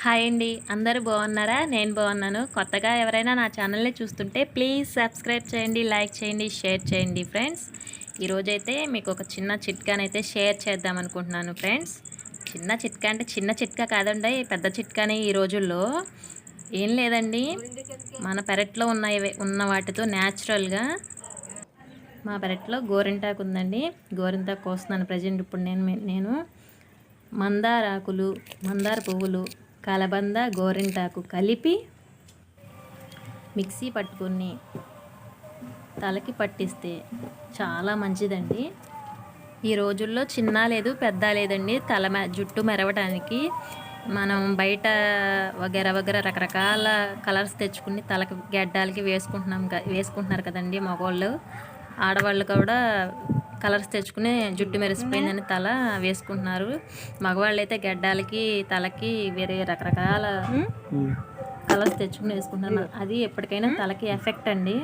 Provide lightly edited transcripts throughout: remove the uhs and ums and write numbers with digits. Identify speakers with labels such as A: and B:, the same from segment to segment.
A: Hi అండి, అందరూ బాగున్నారా? నేను బాగున్నాను. కొత్తగా ఎవరైనా నా ఛానల్ని చూస్తుంటే ప్లీజ్ సబ్స్క్రైబ్ చేయండి, లైక్ చేయండి, షేర్ చేయండి ఫ్రెండ్స్. ఈరోజైతే మీకు ఒక చిన్న చిట్కానైతే షేర్ చేద్దాం అనుకుంటున్నాను ఫ్రెండ్స్. చిన్న చిట్కా అంటే చిన్న చిట్కా కాదండి, పెద్ద చిట్కానే ఈ రోజుల్లో. ఏం లేదండి, మన పెరట్లో ఉన్న వాటితో న్యాచురల్గా మా పెరట్లో గోరింటాకు ఉందండి. గోరింటాకు కోస్తున్నాను ప్రజెంట్ ఇప్పుడు నేను మందార ఆకులు, మందార పువ్వులు, కలబంద, గోరింటాకు కలిపి మిక్సీ పట్టుకుని తలకి పట్టిస్తే చాలా మంచిదండి. ఈ రోజుల్లో చిన్న లేదు పెద్ద లేదండి, జుట్టు మెరవడానికి మనం బయట వగేర రకరకాల కలర్స్ తెచ్చుకుని తలకి గెడ్డాలకి వేసుకుంటున్నారు కదండి మగవాళ్ళు. ఆడవాళ్ళు కూడా కలర్స్ తెచ్చుకుని జుట్టు మెరిసిపోయిందని తల వేసుకుంటున్నారు. మగవాళ్ళు అయితే గెడ్డాలకి తలకి వేరే రకరకాల కలర్స్ తెచ్చుకుని వేసుకుంటున్నారు. అది ఎప్పటికైనా తలకి ఎఫెక్ట్ అండి,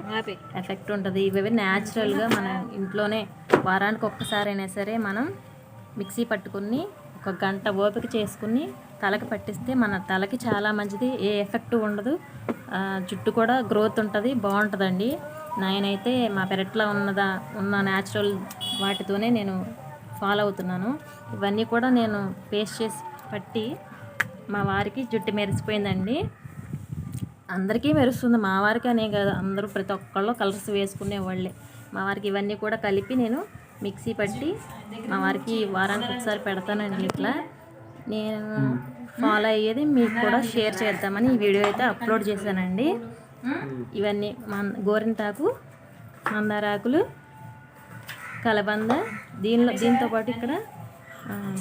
A: ఎఫెక్ట్ ఉంటుంది. ఇవి న్యాచురల్గా మన ఇంట్లోనే వారానికి ఒక్కసారి అయినా సరే మనం మిక్సీ పట్టుకుని ఒక గంట ఓపిక చేసుకుని తలకి పట్టిస్తే మన తలకి చాలా మంచిది. ఏ ఎఫెక్ట్ ఉండదు, జుట్టు కూడా గ్రోత్ ఉంటుంది, బాగుంటుందండి. నేనైతే మా పెరట్లో ఉన్న న్యాచురల్ వాటితోనే నేను ఫాలో అవుతున్నాను. ఇవన్నీ కూడా నేను పేస్ట్ చేసి పట్టి మా వారికి జుట్టు మెరిసిపోయిందండి. అందరికీ మెరుస్తుంది, మా వారికి అనే కాదు, అందరూ ప్రతి ఒక్కళ్ళు కలర్స్ వేసుకునే వాళ్ళే. మా వారికి ఇవన్నీ కూడా కలిపి నేను మిక్సీ పట్టి మా వారికి వారానికి ఒకసారి పెడతానండి. ఇట్లా నేను ఫాలో అయ్యేది మీకు కూడా షేర్ చేద్దామని ఈ వీడియో అయితే అప్లోడ్ చేశానండి. ఇవన్నీ గోరింటాకు, మందారాకులు, కలబంద, దీంతో పాటు ఇక్కడ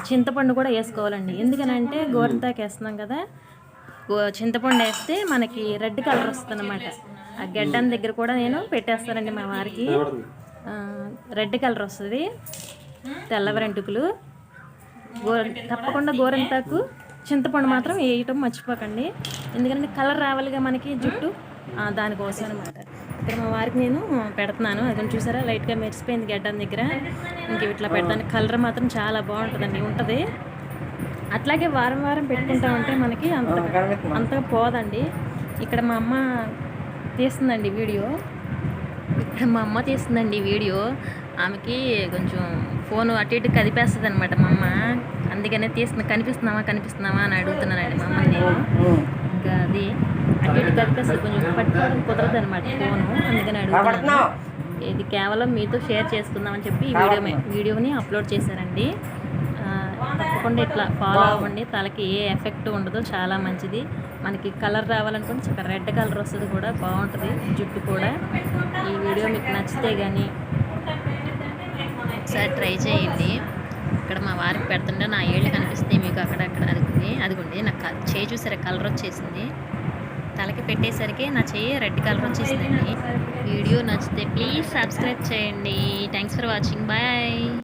A: చింతపండు కూడా వేసుకోవాలండి. ఎందుకనంటే గోరింటాకు వేస్తున్నాం కదా, చింతపండు వేస్తే మనకి రెడ్ కలర్ వస్తుంది అన్నమాట. ఆ గెడ్డం దగ్గర కూడా నేను పెట్టేస్తానండి మా వారికి, రెడ్ కలర్ వస్తుంది. తెల్ల వెంట్రుకలు తప్పకుండా గోరింటాకు, చింతపండు మాత్రం వేయటం మర్చిపోకండి, ఎందుకంటే కలర్ రావాలిగా మనకి జుట్టు, దానికోసం అనమాట. ఇక్కడ మా వారికి నేను పెడుతున్నాను. అది చూసారా, లైట్గా మెరిసిపోయింది గడ్డం దగ్గర. ఇంక ఇట్లా పెడతాను, కలర్ మాత్రం చాలా బాగుంటుందండి, ఉంటుంది. అట్లాగే వారం వారం పెట్టుకుంటామంటే మనకి అంతగా పోదండి. ఇక్కడ మా అమ్మ తీస్తుందండి వీడియో, ఆమెకి కొంచెం ఫోన్ అటు ఇటు కదిపేస్తుంది అనమాట మా అమ్మ. అందుకనే కనిపిస్తున్నావా అని అడుగుతున్నానండి మా అమ్మని నేను. ఇంకా అది అటు ఇటు కదిపేస్తుంది, కొంచెం పట్టుకోవడం కుదరదు అనమాట ఫోను, అందుకని అడుగుతున్నాను. ఇది కేవలం మీతో షేర్ చేసుకుందామని చెప్పి ఈ వీడియోని అప్లోడ్ చేశానండి. తప్పకుండా ఇట్లా ఫాలో అవ్వండి, తలకి ఏ ఎఫెక్ట్ ఉండదు, చాలా మంచిది. మనకి కలర్ రావాలనుకుంటే చక్కగా రెడ్ కలర్ వస్తుంది, కూడా బాగుంటుంది జుట్టు కూడా. ఈ వీడియో మీకు నచ్చితే కానీ ఒకసారి ట్రై చేయండి. ఇక్కడ మా వారికి పెడుతుంటే నా ఏళ్ళు కనిపిస్తాయి మీకు అక్కడక్కడ. అదిగోండి నాకు చేయి చూసారా, కలర్ వచ్చేసింది. తలకి పెట్టేసరికి నా చెయ్యి రెడ్ కలర్ వచ్చేసిందండి. వీడియో నచ్చితే ప్లీజ్ సబ్స్క్రైబ్ చేయండి. Thanks for watching, bye.